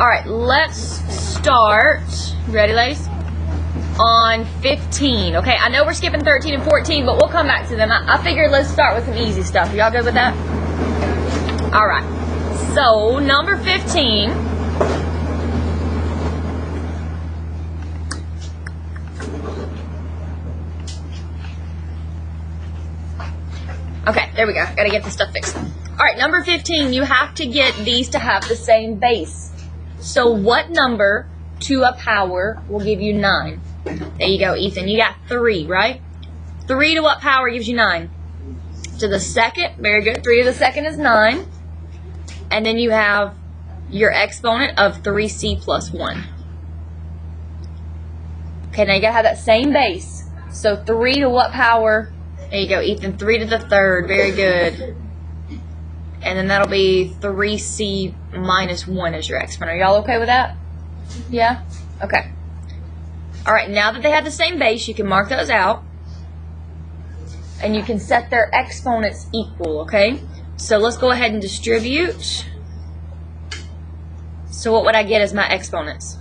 Alright, let's start. Ready, ladies? On 15. Okay, I know we're skipping 13 and 14, but we'll come back to them. I figured let's start with some easy stuff. Y'all good with that? Alright, so number 15. Okay, there we go. Gotta get this stuff fixed. Alright, number 15, you have to get these to have the same base. So what number to a power will give you 9? There you go, Ethan. You got 3, right? 3 to what power gives you 9? To the second. Very good. 3 to the second is 9. And then you have your exponent of 3c plus 1. Okay, now you gotta have that same base. So 3 to what power? There you go, Ethan. 3 to the third. Very good. And then that'll be 3c minus 1 as your exponent. Are y'all okay with that? Yeah? Okay. Alright, now that they have the same base, you can mark those out. And you can set their exponents equal, okay? So let's go ahead and distribute. So what would I get as my exponents?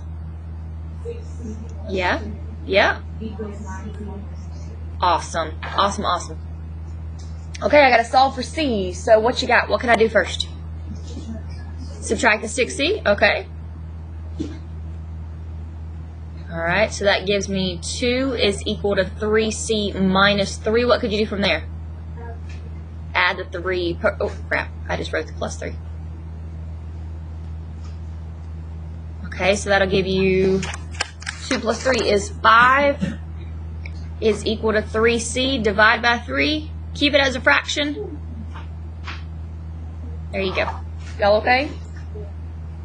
Yeah? Yeah? Awesome. Awesome, awesome. Okay, I got to solve for c. So what you got? What can I do first? Subtract the 6c. Okay. Alright, so that gives me 2 is equal to 3c minus 3. What could you do from there? Add the 3. Oh, crap. I just wrote the plus 3. Okay, so that'll give you 2 plus 3 is 5 is equal to 3c. Divide by 3. Keep it as a fraction. There you go. Y'all okay?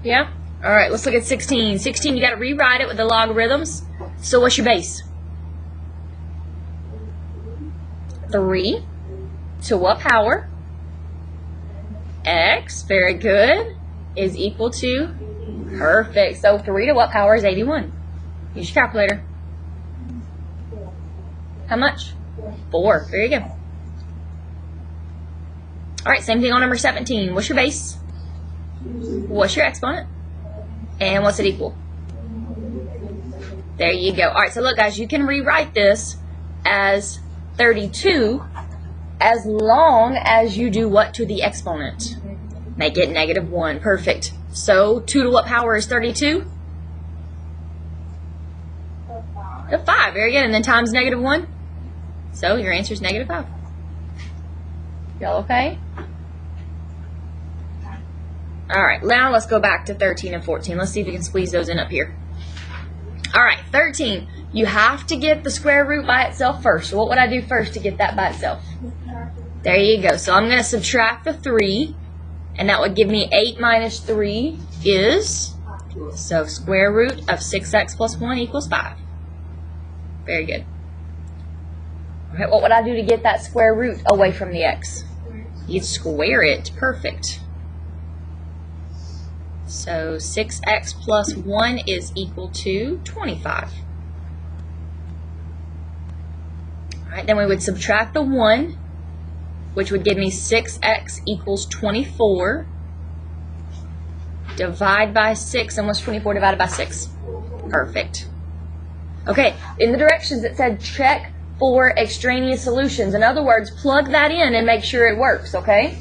Yeah? Alright, let's look at 16. 16, you got to rewrite it with the logarithms. So what's your base? 3 to what power? X, very good, is equal to, perfect. So 3 to what power is 81? Use your calculator. How much? 4. There you go. Alright, same thing on number 17. What's your base? What's your exponent? And what's it equal? There you go. Alright, so look guys, you can rewrite this as 32 as long as you do what to the exponent? Make it -1. Perfect. So 2 to what power is 32? To 5. Very good. And then times -1. So your answer is -5. Y'all okay? Alright, now let's go back to 13 and 14. Let's see if we can squeeze those in up here. Alright, 13. You have to get the square root by itself first. So what would I do first to get that by itself? There you go. So I'm going to subtract the 3. And that would give me 8 minus 3 is, so square root of 6x plus 1 equals 5. Very good. Alright, what would I do to get that square root away from the x? You'd square it. Perfect. So 6x plus 1 is equal to 25. Alright, then we would subtract the 1, which would give me 6x equals 24. Divide by 6, and what's 24 divided by 6? Perfect. Okay, in the directions it said check for extraneous solutions. In other words, plug that in and make sure it works, okay?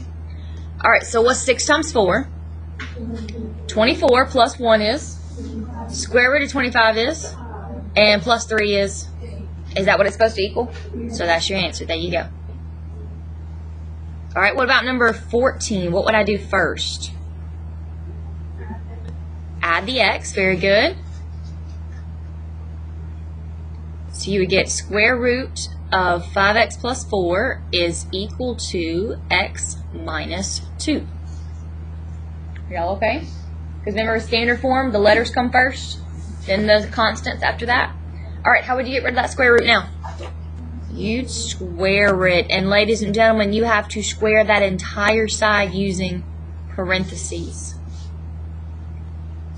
Alright, so what's 6 times 4? 24 plus 1 is, square root of 25 is, and plus 3 is that what it's supposed to equal? So that's your answer. There you go. Alright, what about number 14? What would I do first? Add the x. Very good. So you would get square root of 5x plus 4 is equal to x minus 2. Y'all okay? Because remember, standard form, the letters come first, then the constants after that. Alright, how would you get rid of that square root now? You'd square it. And ladies and gentlemen, you have to square that entire side using parentheses.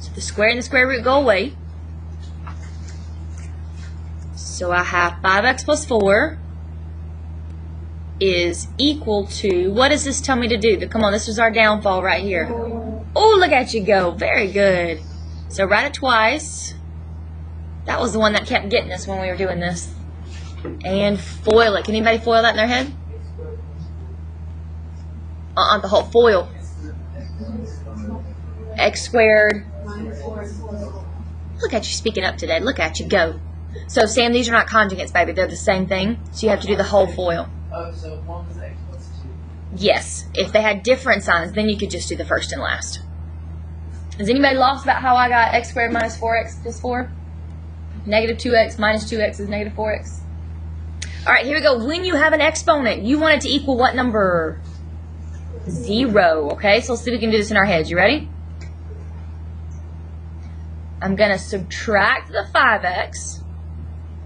So the square and the square root go away. So I have 5x plus 4 is equal to, what does this tell me to do? Come on, this is our downfall right here. Oh, look at you go. Very good. So write it twice. That was the one that kept getting us when we were doing this. And FOIL it. Can anybody FOIL that in their head? The whole FOIL. X squared. Look at you speaking up today. Look at you go. So Sam, these are not conjugates, baby. They're the same thing. So you have to do the whole FOIL. Oh, so one was X plus 2. Yes. If they had different signs, then you could just do the first and last. Is anybody lost about how I got x squared minus 4x is 4? Negative 2x minus 2x is negative 4x. All right, here we go. When you have an exponent, you want it to equal what number? 0. Okay, so let's see if we can do this in our heads. You ready? I'm going to subtract the 5x.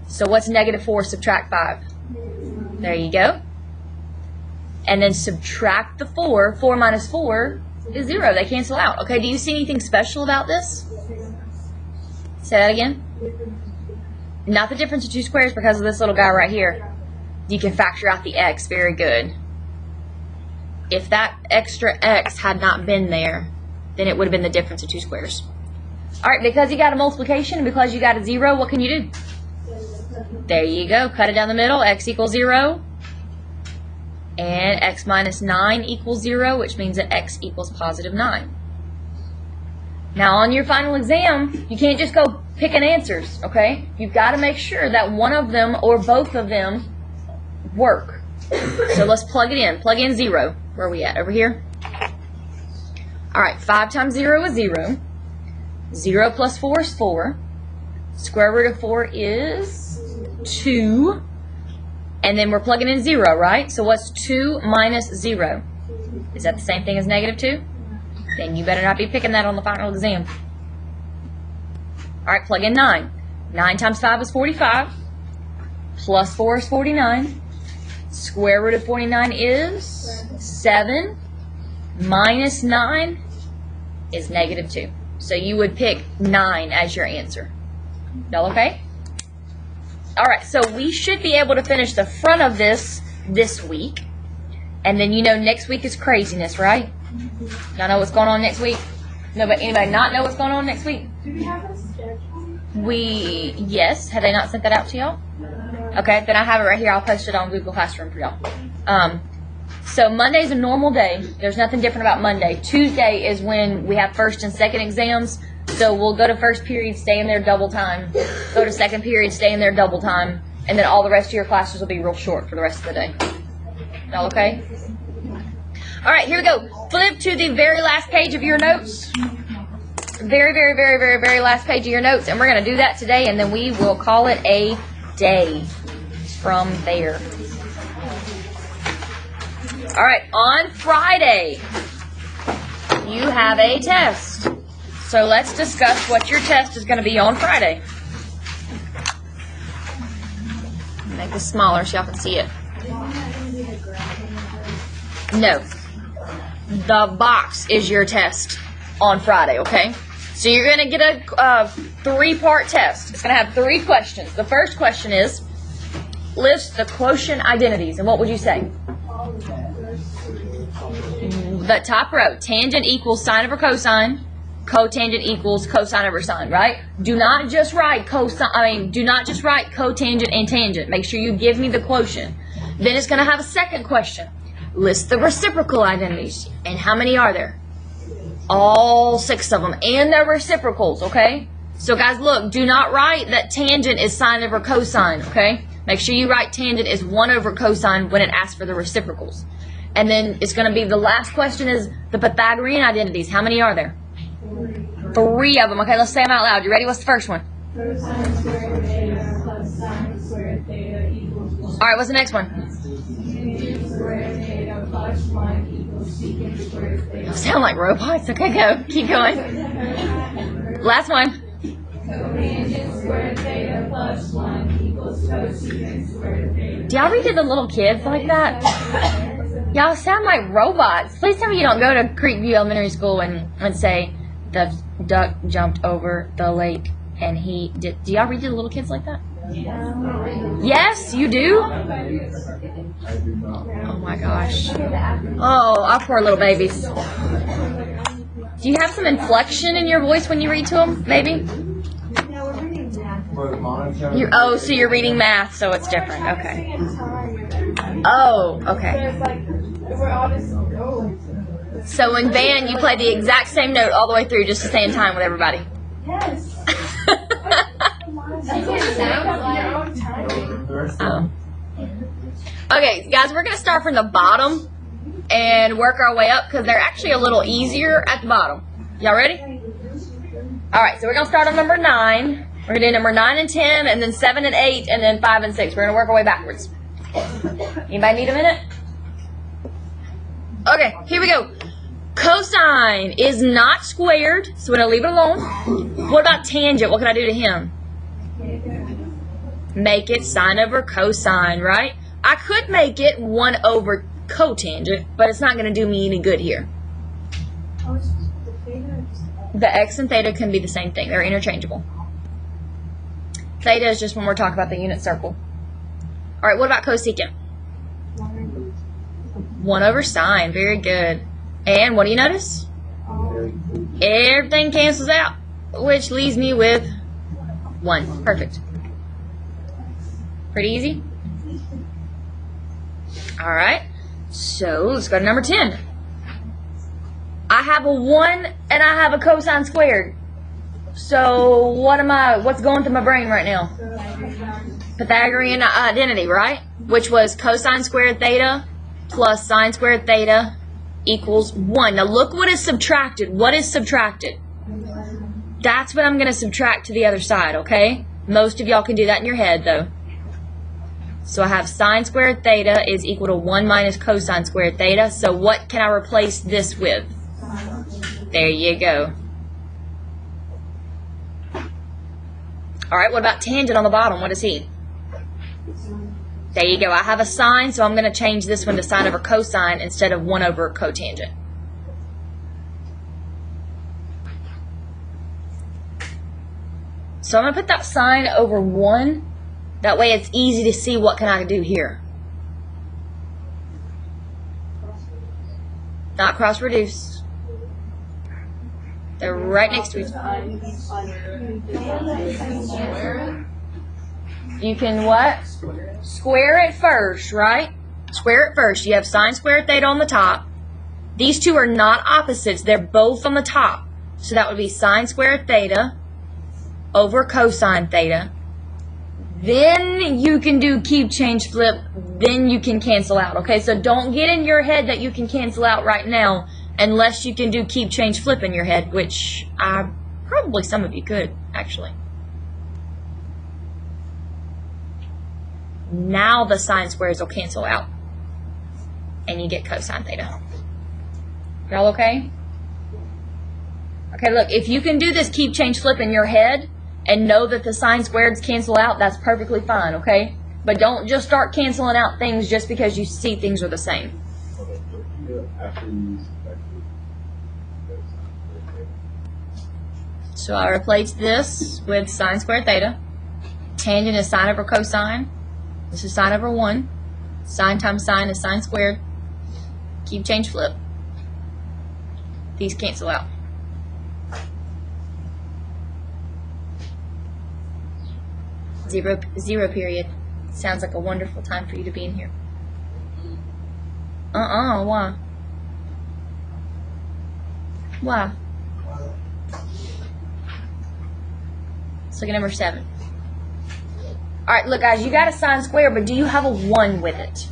So what's negative 4 subtract 5? There you go. And then subtract the 4. 4 minus 4 is 0. They cancel out. Okay, do you see anything special about this? Say that again. Not the difference of two squares because of this little guy right here. You can factor out the x. Very good. If that extra x had not been there, then it would have been the difference of two squares. All right, because you got a multiplication and because you got a 0, what can you do? There you go. Cut it down the middle. X equals 0. And x minus 9 equals 0, which means that x equals positive 9. Now, on your final exam, you can't just go picking answers, okay? You've got to make sure that one of them or both of them work. So let's plug it in. Plug in 0. Where are we at? Over here? All right, 5 times 0 is 0. 0 plus 4 is 4. Square root of 4 is 2. And then we're plugging in 0, right? So what's 2 minus 0? Is that the same thing as negative 2? Then you better not be picking that on the final exam. All right, plug in 9. 9 times 5 is 45. Plus 4 is 49. Square root of 49 is 7. Minus 9 is negative 2. So you would pick 9 as your answer. Y'all okay? All right, so we should be able to finish the front of this week. And then you know next week is craziness, right? Y'all know what's going on next week? Anybody not know what's going on next week? Do we have a schedule? Yes. Have they not sent that out to y'all? Okay, then I have it right here. I'll post it on Google Classroom for y'all. So Monday's a normal day. There's nothing different about Monday. Tuesday is when we have first and second exams. So we'll go to first period, stay in there double time. Go to second period, stay in there double time. And then all the rest of your classes will be real short for the rest of the day. Y'all okay? All right, here we go. Flip to the very last page of your notes. Very, very, very, very, very last page of your notes. And we're going to do that today, and then we will call it a day from there. All right, on Friday, you have a test. So let's discuss what your test is going to be on Friday. Make this smaller so y'all can see it. No. The box is your test on Friday, okay? So you're going to get a 3-part test. It's going to have 3 questions. The first question is, list the quotient identities. And what would you say? The top row. Tangent equals sine over cosine. Cotangent equals cosine over sine, right? Do not just write cotangent and tangent. Make sure you give me the quotient. Then it's going to have a second question. List the reciprocal identities. And how many are there? All 6 of them. And their reciprocals, okay? So guys, look, do not write that tangent is sine over cosine, okay? Make sure you write tangent is 1 over cosine when it asks for the reciprocals. And then it's going to be the last question is the Pythagorean identities. How many are there? 3 of them. Okay, let's say them out loud. You ready? What's the first one? Cosine squared theta plus sine squared theta equals 1. All right, what's the next one? Secant squared theta plus 1 equals secant squared theta. Sound like robots. Okay, go. Keep going. Last one. Cotangent squared theta plus 1 equals cosecant squared theta. Do y'all read to the little kids like that? Y'all sound like robots. Please tell me you don't go to Creekview Elementary School and say, the duck jumped over the lake and he did. Do y'all read to the little kids like that? Yes, you do? Oh my gosh. Oh, our poor little babies. Do you have some inflection in your voice when you read to them? Maybe? Oh, so you're reading math, so it's different. Okay. Oh, okay. So in band, you play the exact same note all the way through just to stay in time with everybody. Yes. Oh. Okay, guys, we're going to start from the bottom and work our way up because they're actually a little easier at the bottom. Y'all ready? All right, so we're going to start on number 9. We're going to do number 9 and 10, and then 7 and 8, and then 5 and 6. We're going to work our way backwards. Anybody need a minute? Okay, here we go. Cosine is not squared, so we're going to leave it alone. What about tangent? What can I do to him? Make it sine over cosine, right? I could make it 1 over cotangent, but it's not going to do me any good here. The x and theta can be the same thing. They're interchangeable. Theta is just when we're talking about the unit circle. All right, what about cosecant? 1 over sine. Very good. And what do you notice? Everything cancels out, which leaves me with 1. Perfect. Pretty easy. All right, so let's go to number 10. I have a 1 and I have a cosine squared. So what's going through my brain right now? Pythagorean identity, right? Which was cosine squared theta plus sine squared theta equals 1. Now look what is subtracted. What is subtracted? That's what I'm going to subtract to the other side, okay? Most of y'all can do that in your head, though. So I have sine squared theta is equal to 1 minus cosine squared theta. So what can I replace this with? There you go. All right, what about tangent on the bottom? What is he? There you go. I have a sine, so I'm going to change this one to sine over cosine instead of 1 over cotangent. So I'm going to put that sine over 1. That way it's easy to see what can I do here. Not cross reduce. They're right next to each other. You can what? Square it first, right? Square it first. You have sine squared theta on the top. These two are not opposites. They're both on the top. So that would be sine squared theta over cosine theta. Then you can do keep, change, flip. Then you can cancel out. Okay, so don't get in your head that you can cancel out right now unless you can do keep, change, flip in your head, which probably some of you could, actually. Now the sine squares will cancel out. And you get cosine theta. Y'all okay? Okay, look, if you can do this keep, change, flip in your head and know that the sine squareds cancel out, that's perfectly fine, okay? But don't just start canceling out things just because you see things are the same. So I replace this with sine squared theta. Tangent is sine over cosine. This is sine over 1. Sine times sine is sine squared. Keep, change, flip. These cancel out. Zero period. Sounds like a wonderful time for you to be in here. Why? Why? Let's look at number 7. Alright, look guys, you got a sine square, but do you have a 1 with it?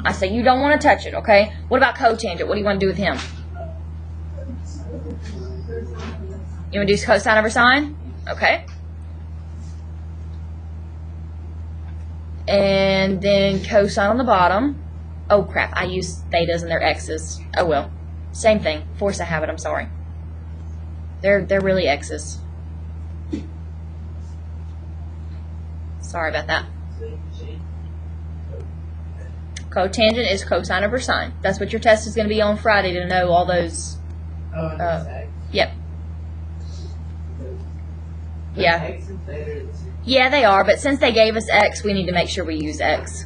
I say you don't want to touch it, okay? What about cotangent? What do you want to do with him? You want to do cosine over sine? Okay. And then cosine on the bottom. Oh crap, I use thetas and their x's. Oh well. Same thing. Force of habit, I'm sorry. They're really x's. Sorry about that. Cotangent is cosine over sine. That's what your test is going to be on Friday to know all those. Yep. Yeah. Yeah, they are, but since they gave us x, we need to make sure we use x.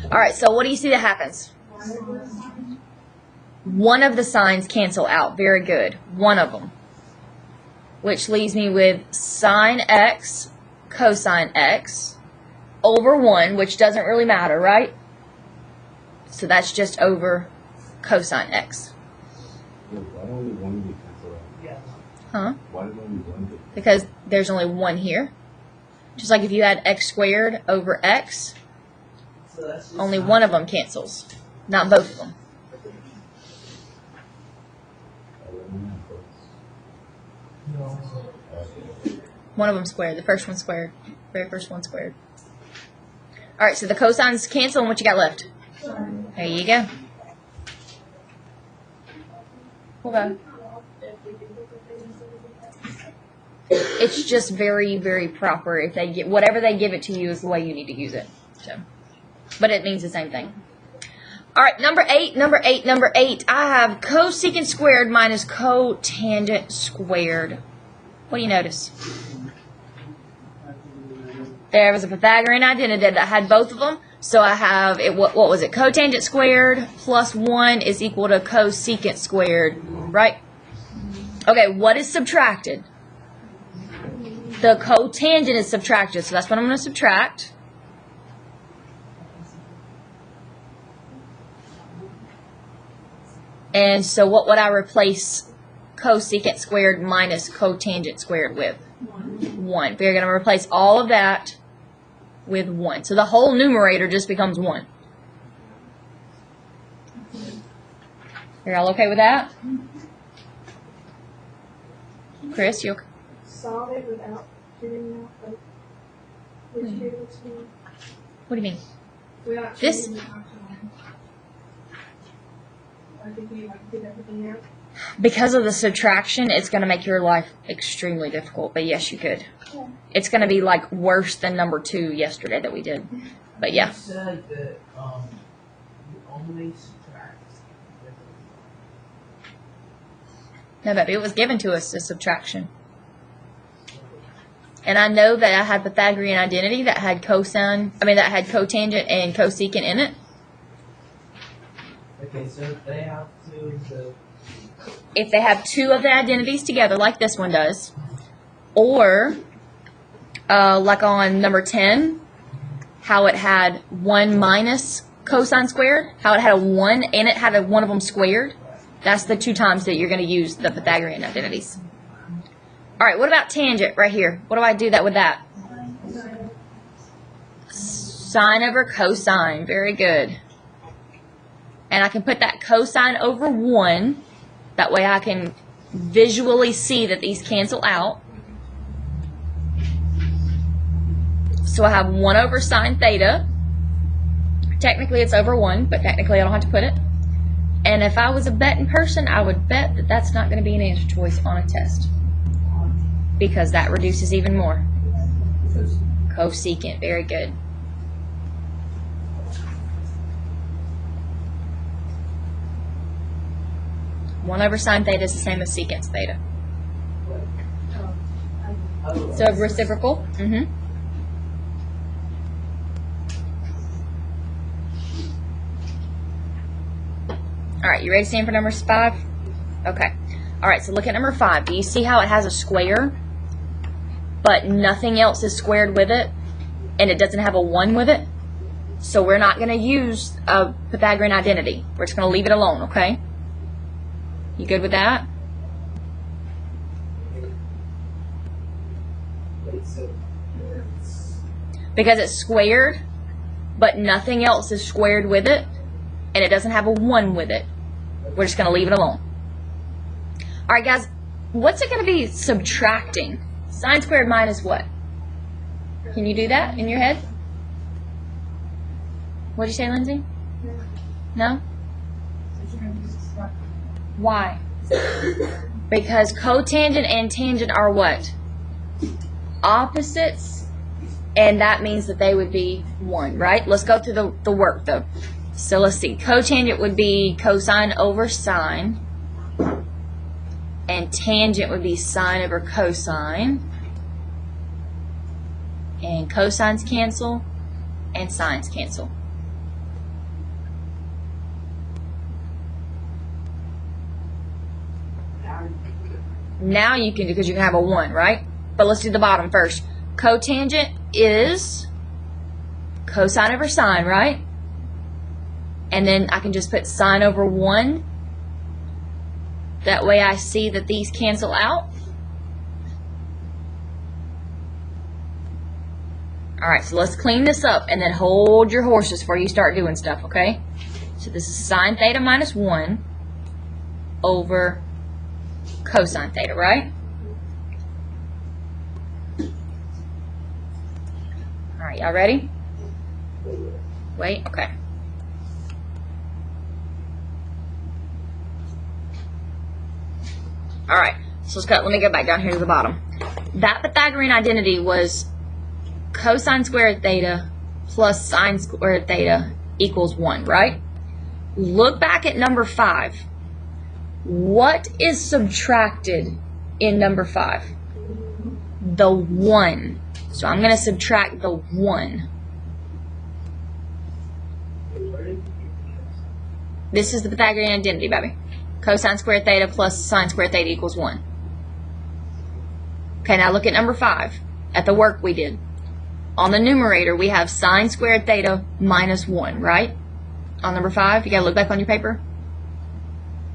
Alright, so what do you see that happens? One of the signs cancel out. Very good. One of them. Which leaves me with sine x, cosine x, over 1, which doesn't really matter, right? So that's just over cosine x. Why don't we one be cancel out? Yeah. Huh? Why did only one be? Because there's only 1 here. Just like if you had x squared over x, So that's just only one of them cancels. Not both of them. One of them squared. The first one squared. Very first one squared. All right, so the cosines cancel, and what you got left? There you go. Okay. It's just very, very proper. If they get whatever they give it to you is the way you need to use it. So, but it means the same thing. All right, number 8. I have cosecant squared minus cotangent squared. What do you notice? There was a Pythagorean identity that had both of them. So I have it. What was it? Cotangent squared plus 1 is equal to cosecant squared, right? Okay, what is subtracted? The cotangent is subtracted, so that's what I'm going to subtract. And so what would I replace cosecant squared minus cotangent squared with? 1. We're going to replace all of that with 1. So the whole numerator just becomes 1. Are y'all okay with that? Chris, you okay? Solve it without figuring out like which variables to use. What do you mean? Without This- changing the option. I think we like did everything out. Because of the subtraction, it's going to make your life extremely difficult. But yes, you could. It's going to be like worse than number 2 yesterday that we did. But yeah. You said that you only subtract. No, baby, it was given to us as subtraction. And I know that I had Pythagorean identity that had that had cotangent and cosecant in it. Okay, so if they have to, If they have 2 of the identities together, like this one does, or like on number 10, how it had 1 minus cosine squared, how it had a 1 and it had one of them squared, that's the 2 times that you're going to use the Pythagorean identities. All right, what about tangent right here? What do I do that with that? Sine over cosine. Very good. And I can put that cosine over 1. That way I can visually see that these cancel out. So I have 1 over sine theta. Technically it's over 1, but technically I don't have to put it. And if I was a betting person, I would bet that that's not going to be an answer choice on a test. Because that reduces even more. Cosecant. Very good. One over sine theta is the same as secant theta. So reciprocal. All right, you ready to stand for number 5? Okay. All right, so look at number 5. Do you see how it has a square, but nothing else is squared with it, and it doesn't have a 1 with it? So we're not going to use a Pythagorean identity. We're just going to leave it alone, okay? You good with that? Because it's squared, but nothing else is squared with it, and it doesn't have a 1 with it. We're just going to leave it alone. All right, guys, what's it going to be subtracting? Sine squared minus what? Can you do that in your head? What did you say, Lindsay? No? Why? Because cotangent and tangent are what? Opposites, and that means that they would be 1, right? Let's go through the work, though. So let's see. Cotangent would be cosine over sine, and tangent would be sine over cosine, and cosines cancel, and sines cancel. Now you can, because you can have a 1, right? But let's do the bottom first. Cotangent is cosine over sine, right? And then I can just put sine over 1. That way I see that these cancel out. Alright, so let's clean this up and then hold your horses before you start doing stuff, okay? So this is sine theta minus 1 over cosine theta, right? Alright, y'all ready? Wait, okay. Alright, so let me go back down here to the bottom. That Pythagorean identity was cosine squared theta plus sine squared theta equals 1, right? Look back at number 5. What is subtracted in number 5? The 1. So I'm going to subtract the 1. This is the Pythagorean identity, baby. Cosine squared theta plus sine squared theta equals 1. Okay, now look at number 5, at the work we did. On the numerator, we have sine squared theta minus 1, right? On number 5, you got to look back on your paper.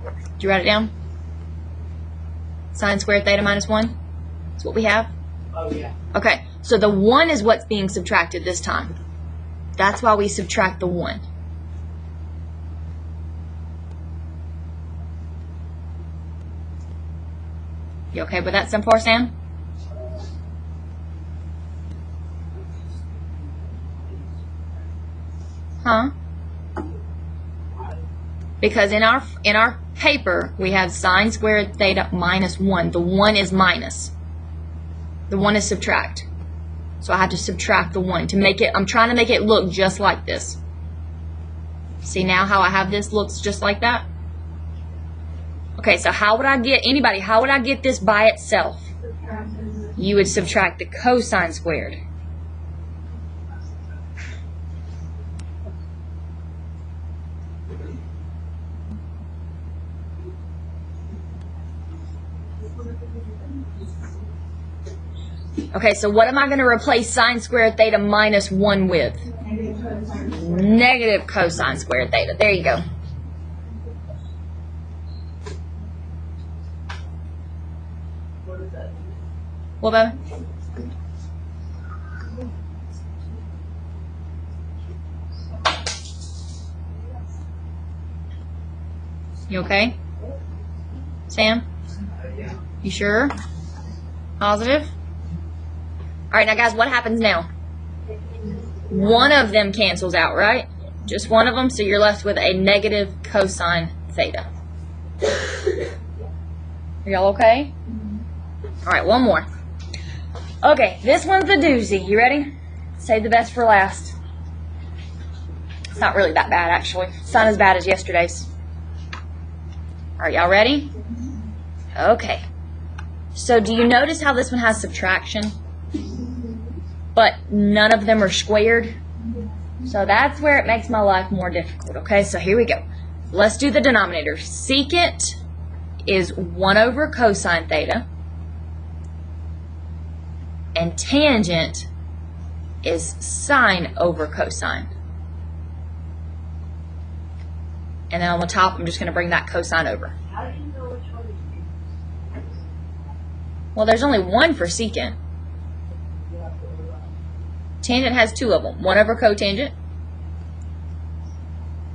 Did you write it down? Sine squared theta minus 1? That's what we have? Oh, yeah. Okay, so the 1 is what's being subtracted this time. That's why we subtract the 1. You okay with that so far, Sam? Huh? Because in our paper we have sine squared theta minus 1. The 1 is minus. The 1 is subtract. So I have to subtract the 1 to make it. I'm trying to make it look just like this. See now how I have this looks just like that? Okay, so how would I get anybody? How would I get this by itself? You would subtract the cosine squared. Okay, so what am I going to replace sine squared theta minus 1 with? Negative cosine squared theta. There you go. What is that? What about? You okay? Sam? Yeah. You sure? Positive? Alright, now guys, what happens now? One of them cancels out, right? Just one of them, so you're left with a negative cosine theta. Are y'all okay? Alright, one more. Okay, this one's the doozy. You ready? Save the best for last. It's not really that bad, actually. It's not as bad as yesterday's. Are y'all ready? Okay. So do you notice how this one has subtraction? But none of them are squared. So that's where it makes my life more difficult. Okay, so here we go. Let's do the denominator. Secant is 1 over cosine theta. And tangent is sine over cosine. And then on the top, I'm just going to bring that cosine over. How do you know which one is Well, there's only one for secant. Tangent has 2 of them. 1 over cotangent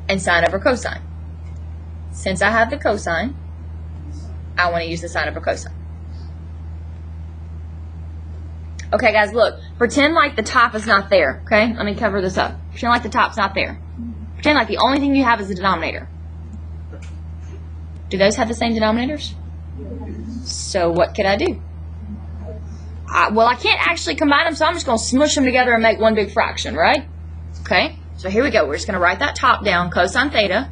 and sine over cosine. Since I have the cosine, I want to use the sine over cosine. Okay, guys, look. Pretend like the top is not there, okay? Let me cover this up. Pretend like the top's not there. Pretend like the only thing you have is the denominator. Do those have the same denominators? So what could I do? Well, I can't actually combine them, so I'm just going to smush them together and make one big fraction, right? Okay, so here we go. We're just going to write that top down, cosine theta.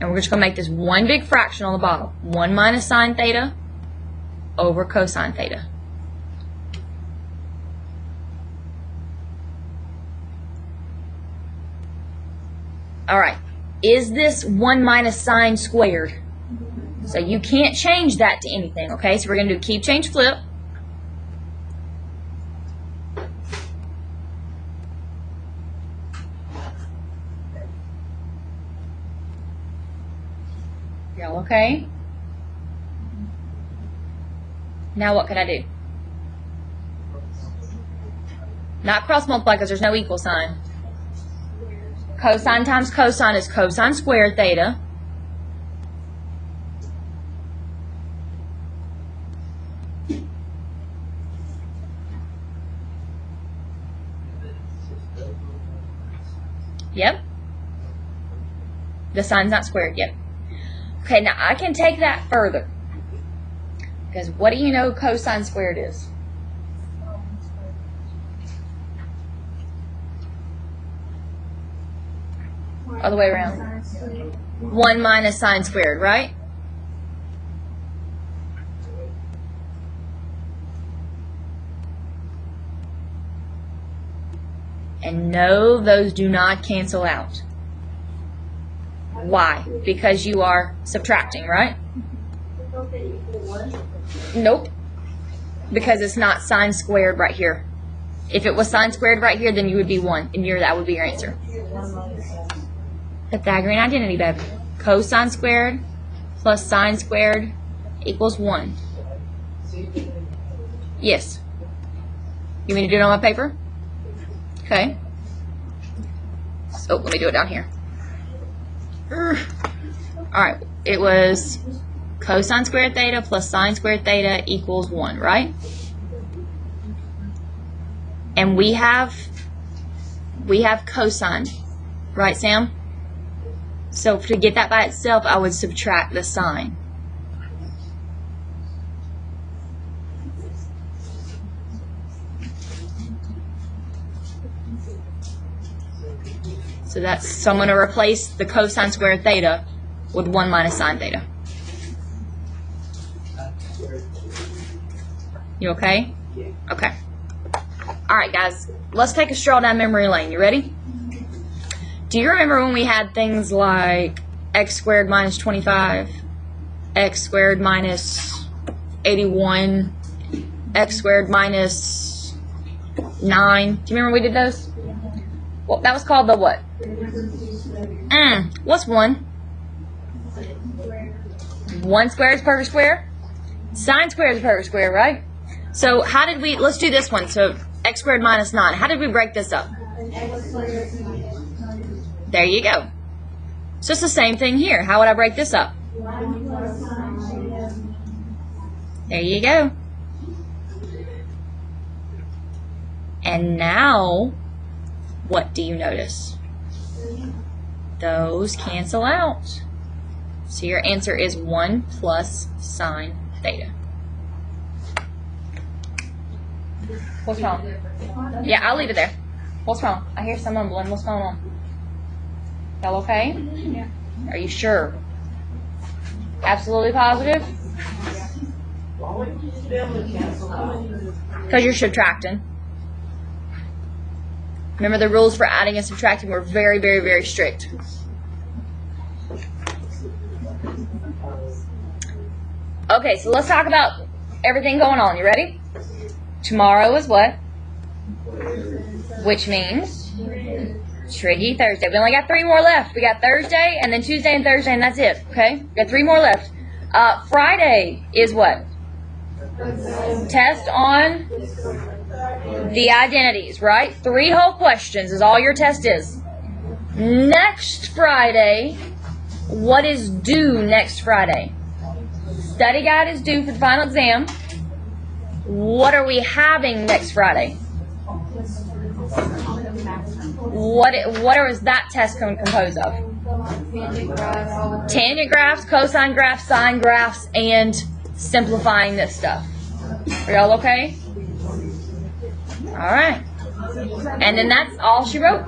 And we're just going to make this one big fraction on the bottom. 1 minus sine theta over cosine theta. All right. Is this 1 minus sine squared? So you can't change that to anything, okay? So we're going to do keep, change, flip. Y'all okay? Now what can I do? Not cross multiply because there's no equal sign. Cosine times cosine is cosine squared theta. Yep. The sign's not squared yet. Okay, now I can take that further. Because what do you know cosine squared is? Other way around. 1 minus sine squared, right? And no, those do not cancel out. Why? Because you are subtracting, right? Nope. Because it's not sine squared right here. If it was sine squared right here, then you would be 1, and that would be your answer. Pythagorean identity, baby. Cosine squared plus sine squared equals 1. Yes. You want me to do it on my paper? Okay. So let me do it down here. Alright, it was cosine squared theta plus sine squared theta equals 1, right? And we have cosine, right, Sam? So to get that by itself, I would subtract the sine. So I'm going to replace the cosine squared theta with 1 minus sine theta. You okay? Okay. Alright guys, let's take a stroll down memory lane. You ready? Do you remember when we had things like x squared minus 25, x squared minus 81, x squared minus 9? Do you remember we did those? Well, that was called the what? What's 1? 1 squared is perfect square. Sine squared is perfect square, right? So how did we, let's do this one. So x squared minus 9. How did we break this up? There you go. So it's the same thing here. How would I break this up? There you go. And now, what do you notice? Those cancel out. So your answer is 1 plus sine theta. What's wrong? Yeah, I'll leave it there. What's wrong? I hear some mumbling. What's going on? Y'all okay? Yeah. Are you sure? Absolutely positive? Because you're subtracting. Remember, the rules for adding and subtracting were very, very, very strict. Okay, so let's talk about everything going on. You ready? Tomorrow is what? Which means Triggy Thursday. We only got 3 more left. We got Thursday, and then Tuesday and Thursday, and that's it. Okay? We got 3 more left. Friday is what? Test on the identities, right? 3 whole questions is all your test is. Next Friday, what is due next Friday? Study guide is due for the final exam. What are we having next Friday? What is that test composed of? Tangent graphs, cosine graphs, sine graphs, and simplifying this stuff. Are y'all okay? All right. And then that's all she wrote.